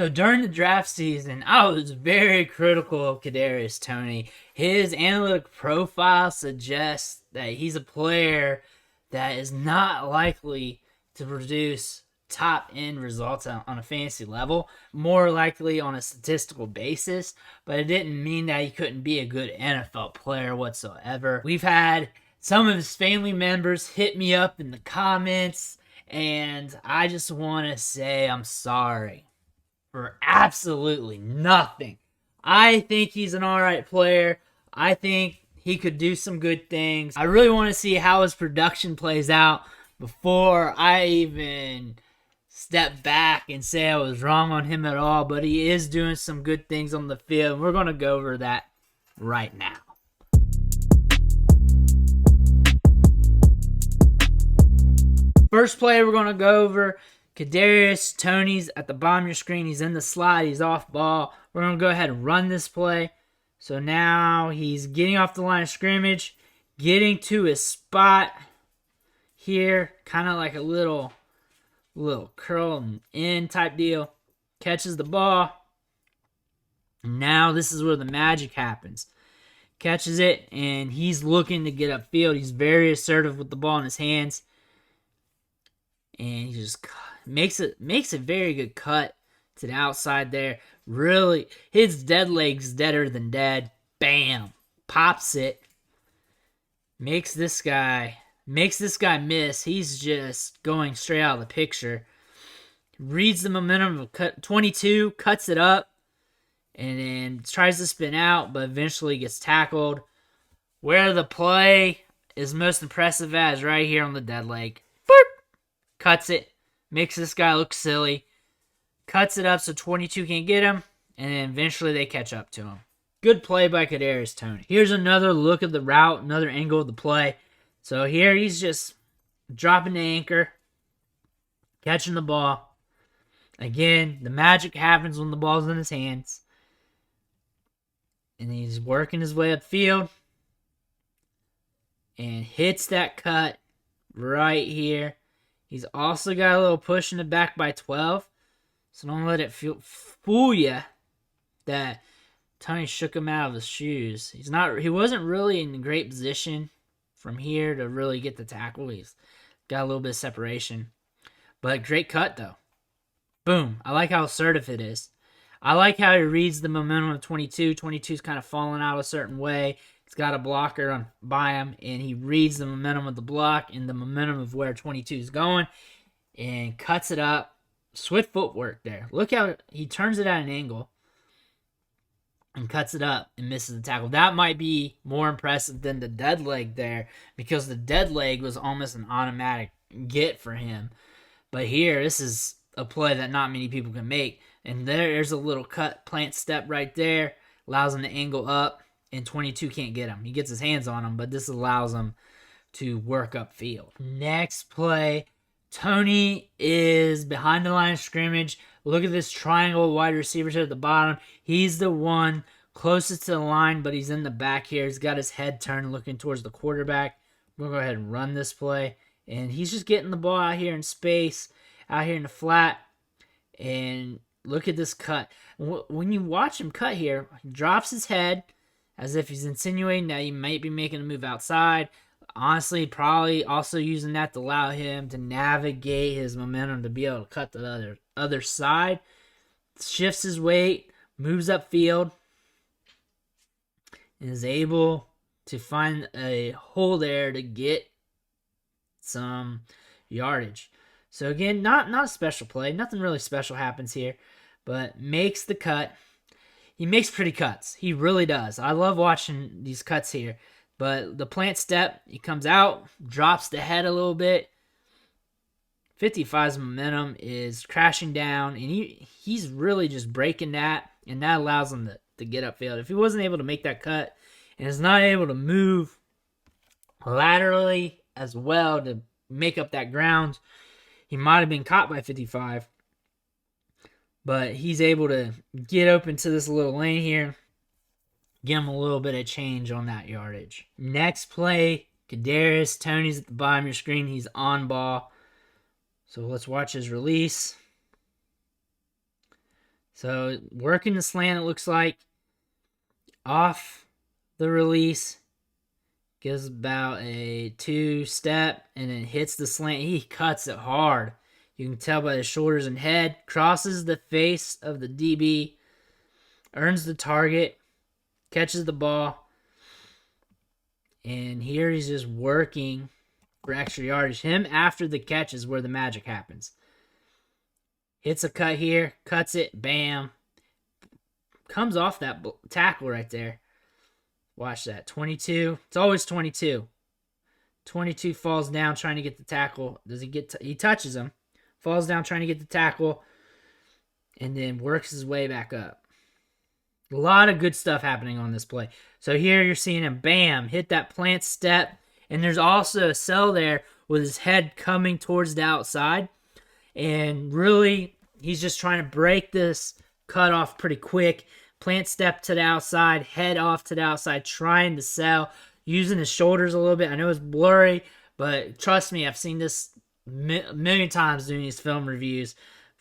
So during the draft season, I was very critical of Kadarius Toney. His analytic profile suggests that he's a player that is not likely to produce top end results on a fantasy level, more likely on a statistical basis, but it didn't mean that he couldn't be a good NFL player whatsoever. We've had some of his family members hit me up in the comments, and I just want to say I'm sorry for absolutely nothing. I think he's an alright player. I think he could do some good things. I really want to see how his production plays out before I even step back and say I was wrong on him at all, but he is doing some good things on the field, and we're going to go over that right now. First play we're going to go over, Kadarius Toney's at the bottom of your screen. He's in the slot. He's off ball. We're going to go ahead and run this play. So now he's getting off the line of scrimmage, getting to his spot here, kind of like a little curl and in type deal. Catches the ball. Now this is where the magic happens. Catches it, and he's looking to get upfield. He's very assertive with the ball in his hands. And he just makes a very good cut to the outside there. Really, his dead leg's deader than dead. Bam. Pops it. Makes this guy miss. He's just going straight out of the picture. Reads the momentum of 22, cuts it up, and then tries to spin out, but eventually gets tackled. Where the play is most impressive at is right here on the dead leg. Boop. Cuts it. Makes this guy look silly. Cuts it up so 22 can't get him, and then eventually they catch up to him. Good play by Kadarius Toney. Here's another look at the route, another angle of the play. So here he's just dropping the anchor, catching the ball. Again, the magic happens when the ball's in his hands. And he's working his way upfield and hits that cut right here. He's also got a little push in the back by 12. So don't let it fool you that Toney shook him out of his shoes. He wasn't really in a great position from here to really get the tackle. He's got a little bit of separation. But great cut, though. Boom. I like how assertive it is. I like how he reads the momentum of 22. 22's kind of falling out a certain way. He's got a blocker by him, and he reads the momentum of the block and the momentum of where 22 is going and cuts it up. Swift footwork there. Look how he turns it at an angle and cuts it up and misses the tackle. That might be more impressive than the dead leg there, because the dead leg was almost an automatic get for him. But here, this is a play that not many people can make. And there's a little cut plant step right there. Allows him to angle up, and 22 can't get him. He gets his hands on him, but this allows him to work upfield. Next play, Toney is behind the line of scrimmage. Look at this triangle wide receiver at the bottom. He's the one closest to the line, but he's in the back here. He's got his head turned looking towards the quarterback. We're going to go ahead and run this play. And he's just getting the ball out here in space, out here in the flat. And look at this cut. When you watch him cut here, he drops his head as if he's insinuating that he might be making a move outside. Honestly, probably also using that to allow him to navigate his momentum to be able to cut the other side. Shifts his weight, moves upfield, and is able to find a hole there to get some yardage. So again, not a special play. Nothing really special happens here, but makes the cut. He makes pretty cuts. He really does. I love watching these cuts here. But the plant step, he comes out, drops the head a little bit. 55's momentum is crashing down, and he's really just breaking that, and that allows him to get upfield. If he wasn't able to make that cut and is not able to move laterally as well to make up that ground, he might have been caught by 55. But he's able to get open to this little lane here. Give him a little bit of change on that yardage. Next play, Kadarius Toney's at the bottom of your screen. He's on ball. So let's watch his release. So working the slant, it looks like, off the release. Gives about a 2-step and then hits the slant. He cuts it hard. You can tell by his shoulders and head. Crosses the face of the DB. Earns the target. Catches the ball. And here he's just working for extra yardage. Him after the catch is where the magic happens. Hits a cut here. Cuts it. Bam. Comes off that tackle right there. Watch that. 22. It's always 22. 22 falls down trying to get the tackle. Does he get he touches him. Falls down trying to get the tackle. And then works his way back up. A lot of good stuff happening on this play. So here you're seeing him, bam, hit that plant step. And there's also a cell there with his head coming towards the outside. And really, he's just trying to break this cut off pretty quick. Plant step to the outside, head off to the outside, trying to sell, using his shoulders a little bit. I know it's blurry, but trust me, I've seen this a million times doing these film reviews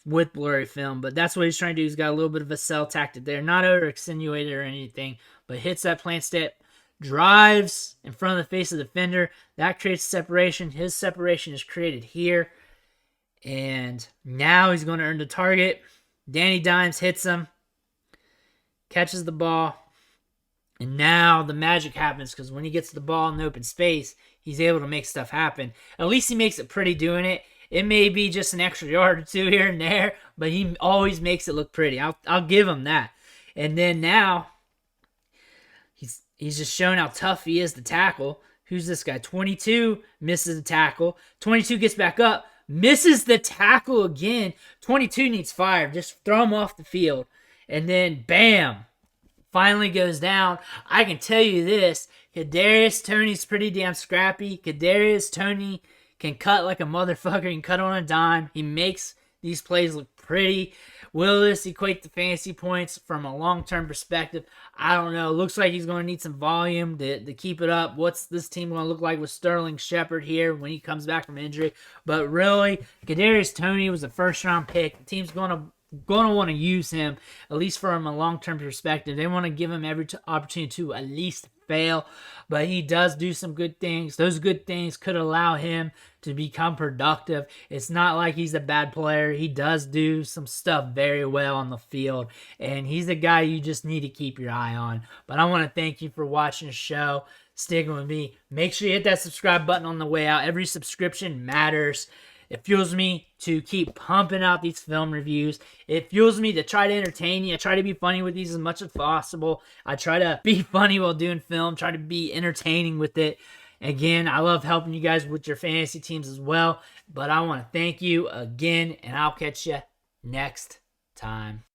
with blurry film. But that's what he's trying to do. He's got a little bit of a sell tactic there. Not over-extenuated or anything, but hits that plant step, drives in front of the face of the defender. That creates separation. His separation is created here. And now he's going to earn the target. Danny Dimes hits him. Catches the ball, and now the magic happens because when he gets the ball in open space, he's able to make stuff happen. At least he makes it pretty doing it. It may be just an extra yard or two here and there, but he always makes it look pretty. I'll give him that. And then now, he's just showing how tough he is to tackle. Who's this guy? 22 misses the tackle. 22 gets back up, misses the tackle again. 22 needs fired. Just throw him off the field. And then, bam, finally goes down. I can tell you this, Kadarius Toney's pretty damn scrappy. Kadarius Toney can cut like a motherfucker. He can cut on a dime. He makes these plays look pretty. Will this equate to fantasy points from a long-term perspective? I don't know. Looks like he's going to need some volume to keep it up. What's this team going to look like with Sterling Shepard here when he comes back from injury? But really, Kadarius Toney was a first-round pick. The team's going to want to use him, at least from a long-term perspective. They want to give him every opportunity to at least fail, but he does do some good things. Those good things could allow him to become productive. It's not like he's a bad player. He does do some stuff very well on the field, and he's a guy you just need to keep your eye on. But I want to thank you for watching the show, sticking with me. Make sure you hit that subscribe button on the way out. Every subscription matters. It fuels me to keep pumping out these film reviews. It fuels me to try to entertain you. I try to be funny with these as much as possible. I try to be funny while doing film, try to be entertaining with it. Again, I love helping you guys with your fantasy teams as well. But I want to thank you again, and I'll catch you next time.